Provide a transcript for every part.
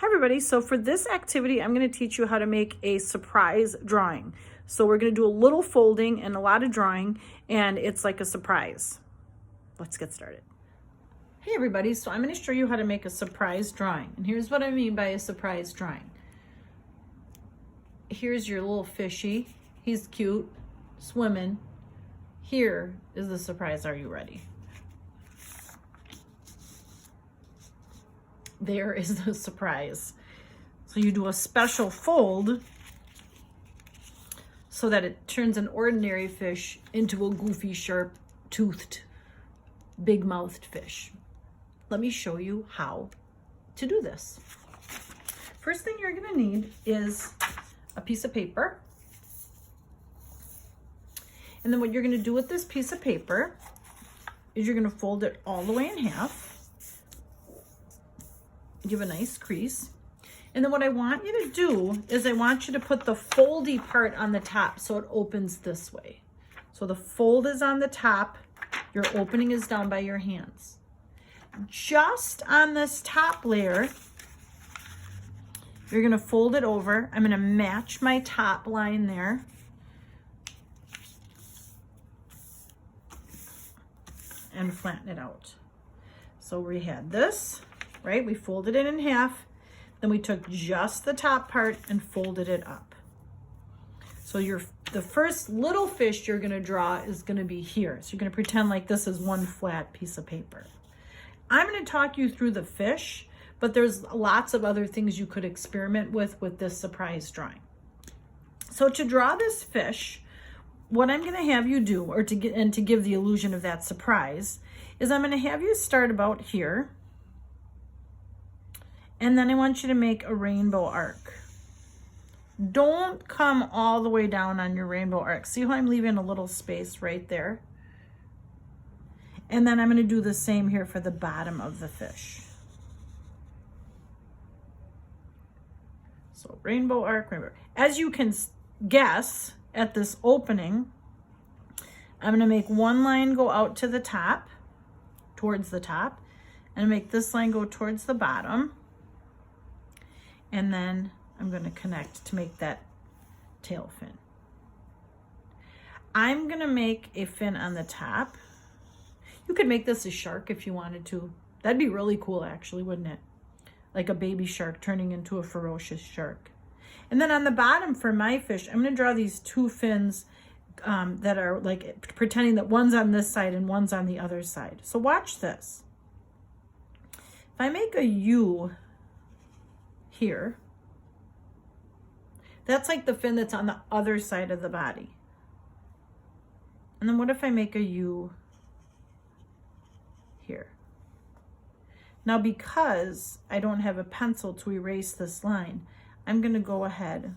everybody, so for this activity, I'm going to teach you how to make a surprise drawing. So we're going to do a little folding and a lot of drawing, and it's like a surprise. Let's get started. Hey everybody, so I'm going to show you how to make a surprise drawing. And here's what I mean by a surprise drawing. Here's your little fishy. He's cute, swimming. Here is the surprise. Are you ready? There is the surprise. So you do a special fold so that it turns an ordinary fish into a goofy, sharp-toothed, big-mouthed fish. Let me show you how to do this. First thing you're going to need is a piece of paper. And then what you're going to do with this piece of paper is you're going to fold it all the way in half. Give a nice crease. And then what I want you to do is I want you to put the foldy part on the top so it opens this way. So the fold is on the top, your opening is down by your hands. Just on this top layer, you're going to fold it over. I'm going to match my top line there. And flatten it out. So we had this, right? We folded it in half. Then we took just the top part and folded it up. So the first little fish you're going to draw is going to be here. So you're going to pretend like this is one flat piece of paper. I'm going to talk you through the fish, but there's lots of other things you could experiment with this surprise drawing. So to draw this fish, what I'm going to have you do, to give the illusion of that surprise, is I'm going to have you start about here. And then I want you to make a rainbow arc. Don't come all the way down on your rainbow arc. See how I'm leaving a little space right there? And then I'm going to do the same here for the bottom of the fish. So rainbow arc, rainbow arc. As you can guess, at this opening, I'm going to make one line go out to the top, towards the top, and make this line go towards the bottom. And then I'm going to connect to make that tail fin. I'm going to make a fin on the top. You could make this a shark if you wanted to. That'd be really cool, actually, wouldn't it? Like a baby shark turning into a ferocious shark. And then on the bottom for my fish, I'm going to draw these two fins that are like pretending that one's on this side and one's on the other side. So watch this. If I make a U here, that's like the fin that's on the other side of the body. And then what if I make a U here? Now, because I don't have a pencil to erase this line, I'm going to go ahead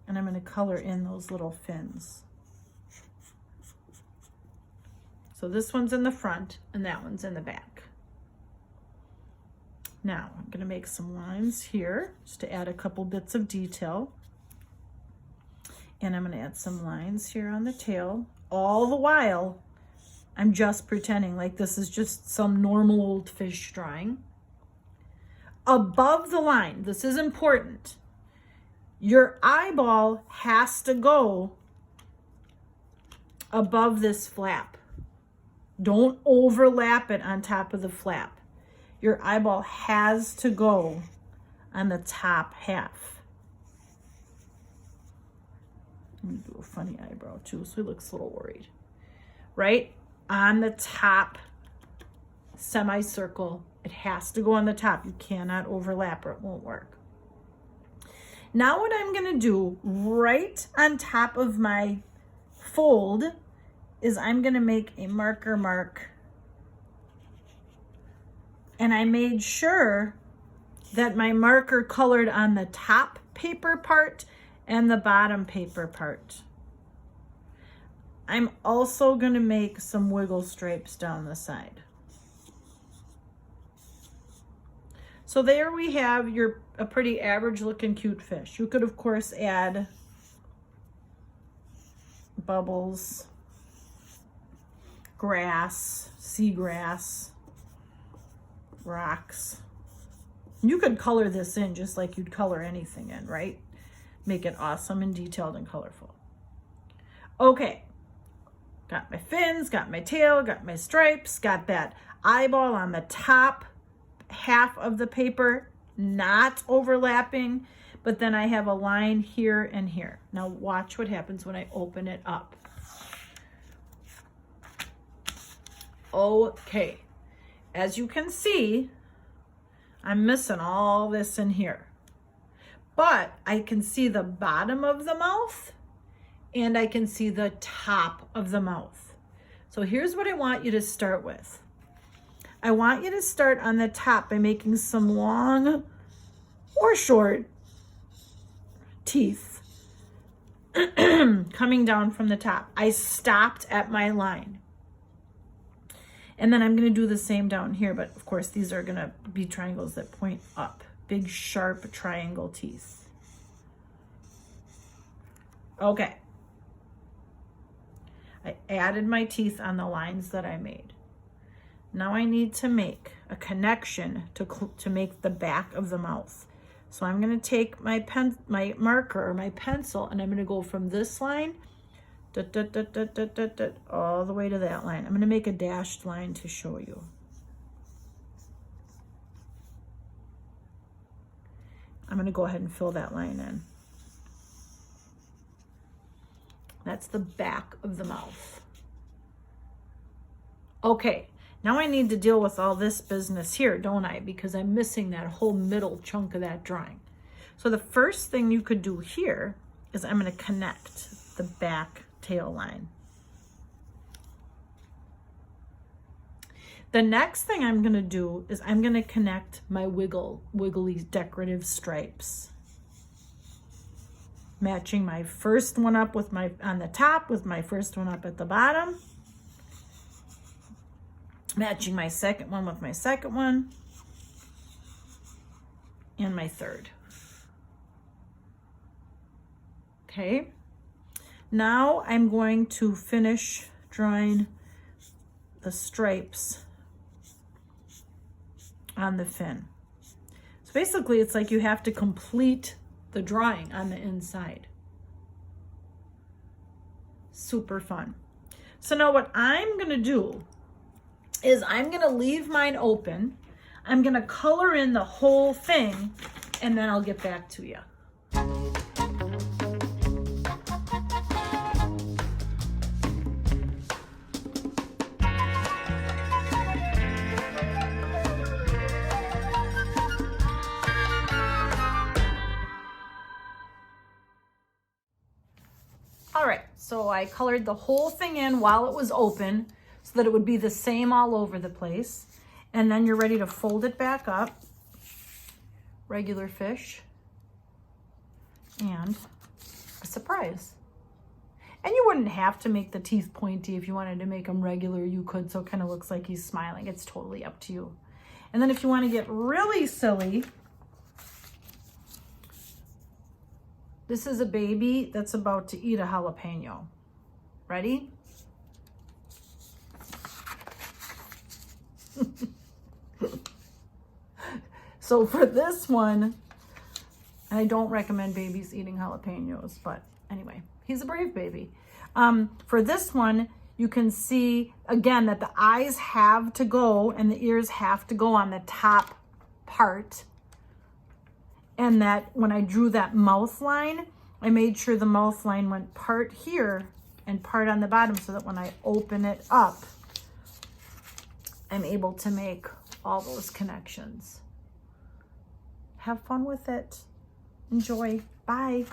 and I'm going to color in those little fins. So this one's in the front and that one's in the back. Now I'm going to make some lines here just to add a couple bits of detail. And I'm going to add some lines here on the tail. All the while, I'm just pretending like this is just some normal old fish drawing. Above the line, this is important. Your eyeball has to go above this flap. Don't overlap it on top of the flap. Your eyeball has to go on the top half. Let me do a funny eyebrow too, so he looks a little worried. Right? On the top semicircle, it has to go on the top. You cannot overlap or it won't work. Now what I'm going to do right on top of my fold is I'm going to make a marker mark. And I made sure that my marker colored on the top paper part and the bottom paper part. I'm also going to make some wiggle stripes down the side. So there we have a pretty average looking cute fish. You could of course add bubbles, grass, seagrass, rocks, You could color this in just like you'd color anything in, right? Make it awesome and detailed and colorful. Okay, got my fins, got my tail, got my stripes, got that eyeball on the top half of the paper, not overlapping, but then I have a line here and here. Now watch what happens when I open it up. Okay, as you can see, I'm missing all this in here, but I can see the bottom of the mouth and I can see the top of the mouth. So here's what I want you to start with. I want you to start on the top by making some long or short teeth coming down from the top. I stopped at my line. And then I'm going to do the same down here, but of course these are going to be triangles that point up. Big, sharp triangle teeth. Okay. I added my teeth on the lines that I made. Now I need to make a connection to make the back of the mouth. So I'm going to take my marker or my pencil, and I'm going to go from this line all the way to that line. I'm going to make a dashed line to show you. I'm going to go ahead and fill that line in. That's the back of the mouth. Okay, now I need to deal with all this business here, don't I? Because I'm missing that whole middle chunk of that drawing. So the first thing you could do here is I'm going to connect the back tail line. The next thing I'm going to do is I'm going to connect my wiggly decorative stripes, matching my first one up with on the top with my first one up at the bottom, matching my second one with my second one, and my third. Okay. Now I'm going to finish drawing the stripes on the fin. So basically it's like you have to complete the drawing on the inside. Super fun. So now what I'm going to do is I'm going to leave mine open. I'm going to color in the whole thing and then I'll get back to you. All right, so I colored the whole thing in while it was open so that it would be the same all over the place. And then you're ready to fold it back up. Regular fish. And a surprise. And you wouldn't have to make the teeth pointy. If you wanted to make them regular, you could, so it kind of looks like he's smiling. It's totally up to you. And then if you want to get really silly, this is a baby that's about to eat a jalapeno. Ready? So for this one, I don't recommend babies eating jalapenos, but anyway, he's a brave baby. For this one, you can see again that the eyes have to go and the ears have to go on the top part. And that when I drew that mouth line, I made sure the mouth line went part here and part on the bottom so that when I open it up, I'm able to make all those connections. Have fun with it. Enjoy. Bye.